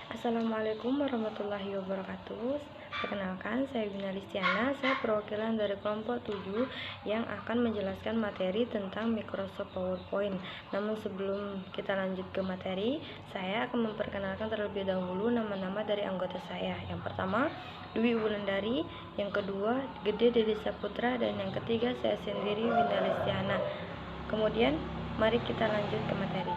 Assalamualaikum warahmatullahi wabarakatuh. Perkenalkan, saya Bina Listiana. Saya perwakilan dari kelompok 7 yang akan menjelaskan materi tentang Microsoft PowerPoint. Namun sebelum kita lanjut ke materi, saya akan memperkenalkan terlebih dahulu nama-nama dari anggota saya. Yang pertama, Dwi Wulandari. Yang kedua, Gede Dedi Saputra. Dan yang ketiga, saya sendiri, Bina Listiana. Kemudian, mari kita lanjut ke materi.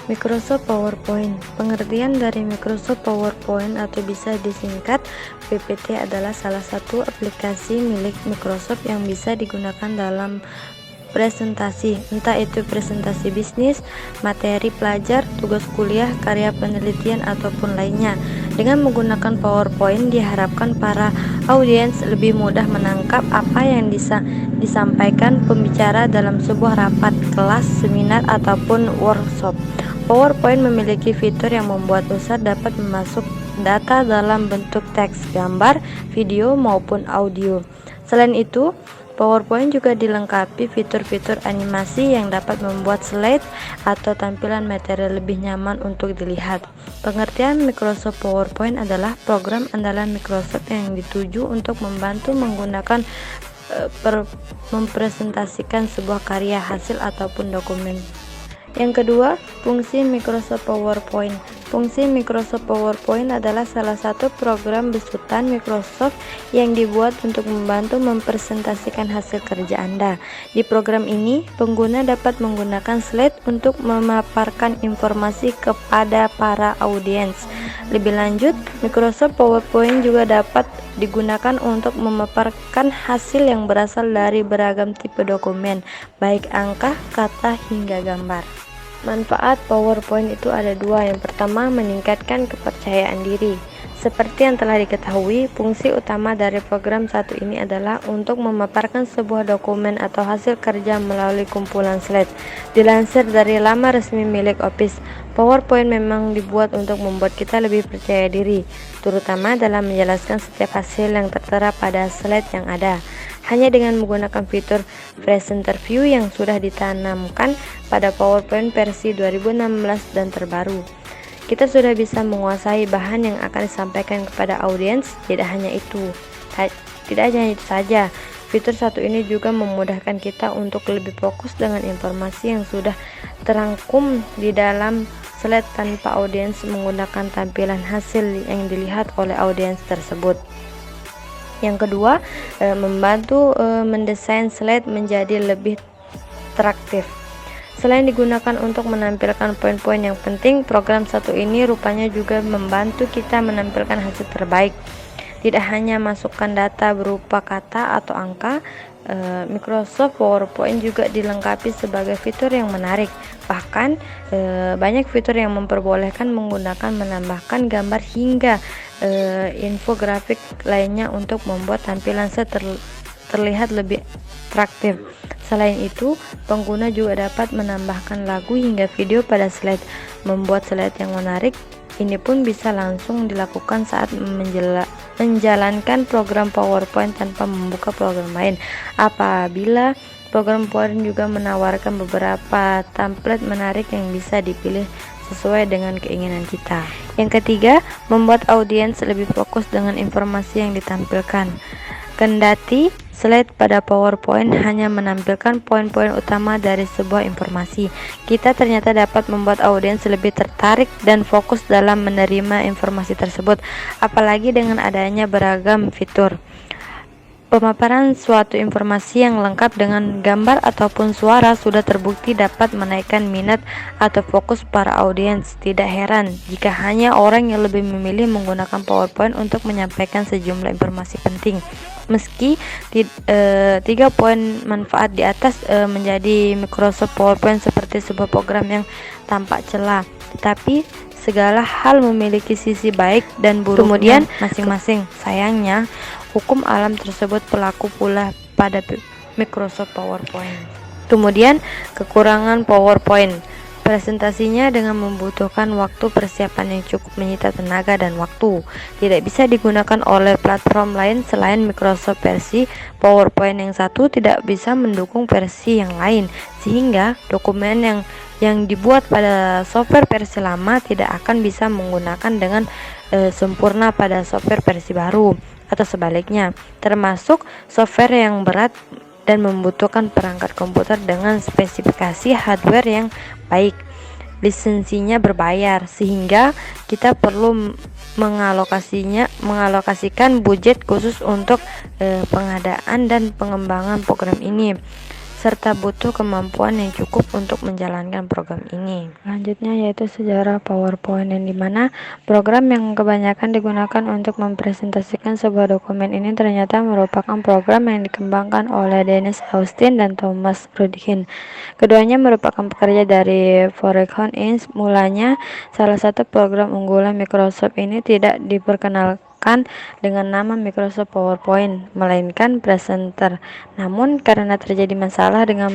Microsoft PowerPoint. Pengertian dari Microsoft PowerPoint atau bisa disingkat PPT adalah salah satu aplikasi milik Microsoft yang bisa digunakan dalam presentasi, entah itu presentasi bisnis, materi pelajar, tugas kuliah, karya penelitian, ataupun lainnya. Dengan menggunakan PowerPoint diharapkan para audiens lebih mudah menangkap apa yang disampaikan pembicara dalam sebuah rapat, kelas, seminar, ataupun workshop. PowerPoint memiliki fitur yang membuat user dapat memasuk data dalam bentuk teks, gambar, video, maupun audio. Selain itu, PowerPoint juga dilengkapi fitur-fitur animasi yang dapat membuat slide atau tampilan materi lebih nyaman untuk dilihat. Pengertian Microsoft PowerPoint adalah program andalan Microsoft yang dituju untuk membantu menggunakan mempresentasikan sebuah karya, hasil, ataupun dokumen. Yang kedua, fungsi Microsoft PowerPoint. Fungsi Microsoft PowerPoint adalah salah satu program besutan Microsoft yang dibuat untuk membantu mempresentasikan hasil kerja Anda. Di program ini, pengguna dapat menggunakan slide untuk memaparkan informasi kepada para audiens. Lebih lanjut, Microsoft PowerPoint juga dapat digunakan untuk memaparkan hasil yang berasal dari beragam tipe dokumen, baik angka, kata, hingga gambar. Manfaat PowerPoint itu ada dua. Yang pertama, meningkatkan kepercayaan diri. Seperti yang telah diketahui, fungsi utama dari program satu ini adalah untuk memaparkan sebuah dokumen atau hasil kerja melalui kumpulan slide. Dilansir dari laman resmi milik Office, PowerPoint memang dibuat untuk membuat kita lebih percaya diri, terutama dalam menjelaskan setiap hasil yang tertera pada slide yang ada. Hanya dengan menggunakan fitur Presenter View yang sudah ditanamkan pada PowerPoint versi 2016 dan terbaru, kita sudah bisa menguasai bahan yang akan disampaikan kepada audiens. Tidak hanya itu saja, fitur satu ini juga memudahkan kita untuk lebih fokus dengan informasi yang sudah terangkum di dalam slide tanpa audiens menggunakan tampilan hasil yang dilihat oleh audiens tersebut. Yang kedua, membantu mendesain slide menjadi lebih interaktif. Selain digunakan untuk menampilkan poin-poin yang penting, program satu ini rupanya juga membantu kita menampilkan hasil terbaik. Tidak hanya masukkan data berupa kata atau angka, Microsoft PowerPoint juga dilengkapi sebagai fitur yang menarik. Bahkan banyak fitur yang memperbolehkan menggunakan menambahkan gambar hingga infografik lainnya untuk membuat tampilan terlihat lebih atraktif. Selain itu, pengguna juga dapat menambahkan lagu hingga video pada slide. Membuat slide yang menarik ini pun bisa langsung dilakukan saat menjalankan program PowerPoint tanpa membuka program lain. Apabila program PowerPoint juga menawarkan beberapa template menarik yang bisa dipilih sesuai dengan keinginan kita. Yang ketiga, membuat audiens lebih fokus dengan informasi yang ditampilkan. Kendati slide pada PowerPoint hanya menampilkan poin-poin utama dari sebuah informasi, kita ternyata dapat membuat audiens lebih tertarik dan fokus dalam menerima informasi tersebut, apalagi dengan adanya beragam fitur. Pemaparan suatu informasi yang lengkap dengan gambar ataupun suara sudah terbukti dapat menaikkan minat atau fokus para audiens. Tidak heran jika hanya orang yang lebih memilih menggunakan PowerPoint untuk menyampaikan sejumlah informasi penting. Meski 3 poin manfaat di atas menjadi Microsoft PowerPoint seperti sebuah program yang tampak celah, tetapi segala hal memiliki sisi baik dan buruknya masing-masing. Sayangnya, hukum alam tersebut berlaku pula pada Microsoft PowerPoint. Kemudian, kekurangan PowerPoint. Presentasinya dengan membutuhkan waktu persiapan yang cukup menyita tenaga dan waktu. Tidak bisa digunakan oleh platform lain selain Microsoft versi PowerPoint yang satu tidak bisa mendukung versi yang lain, sehingga dokumen yang dibuat pada software versi lama tidak akan bisa menggunakan dengan sempurna pada software versi baru, atau sebaliknya, termasuk software yang berat dan membutuhkan perangkat komputer dengan spesifikasi hardware yang baik. Lisensinya berbayar, sehingga kita perlu mengalokasikan budget khusus untuk pengadaan dan pengembangan program ini, serta butuh kemampuan yang cukup untuk menjalankan program ini. Selanjutnya yaitu sejarah PowerPoint, yang dimana program yang kebanyakan digunakan untuk mempresentasikan sebuah dokumen ini ternyata merupakan program yang dikembangkan oleh Dennis Austin dan Thomas Rudkin. Keduanya merupakan pekerja dari Foxconn Inc. Mulanya, salah satu program unggulan Microsoft ini tidak diperkenalkan dengan nama Microsoft PowerPoint, melainkan Presenter. Namun karena terjadi masalah dengan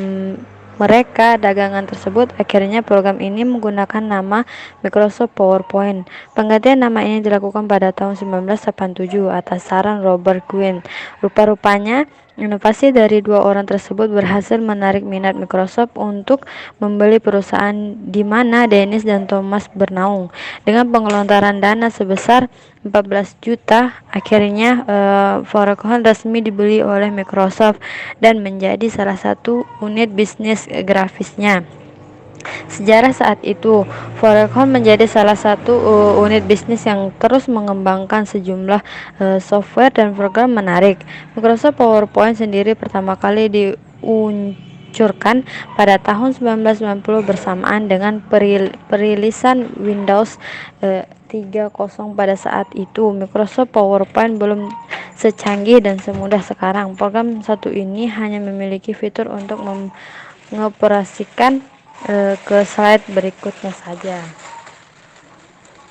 mereka dagangan tersebut, akhirnya program ini menggunakan nama Microsoft PowerPoint. Penggantian nama ini dilakukan pada tahun 1987 atas saran Robert Gwynn. Rupa-rupanya inovasi dari dua orang tersebut berhasil menarik minat Microsoft untuk membeli perusahaan di mana Dennis dan Thomas bernaung. Dengan penggelontoran dana sebesar 14 juta, akhirnya Foxconn resmi dibeli oleh Microsoft dan menjadi salah satu unit bisnis grafisnya. Sejarah saat itu, Foxconn menjadi salah satu unit bisnis yang terus mengembangkan sejumlah software dan program menarik. Microsoft PowerPoint sendiri pertama kali diluncurkan pada tahun 1990 bersamaan dengan perilisan Windows 3.0. Pada saat itu, Microsoft PowerPoint belum secanggih dan semudah sekarang. Program satu ini hanya memiliki fitur untuk mengoperasikan ke slide berikutnya saja.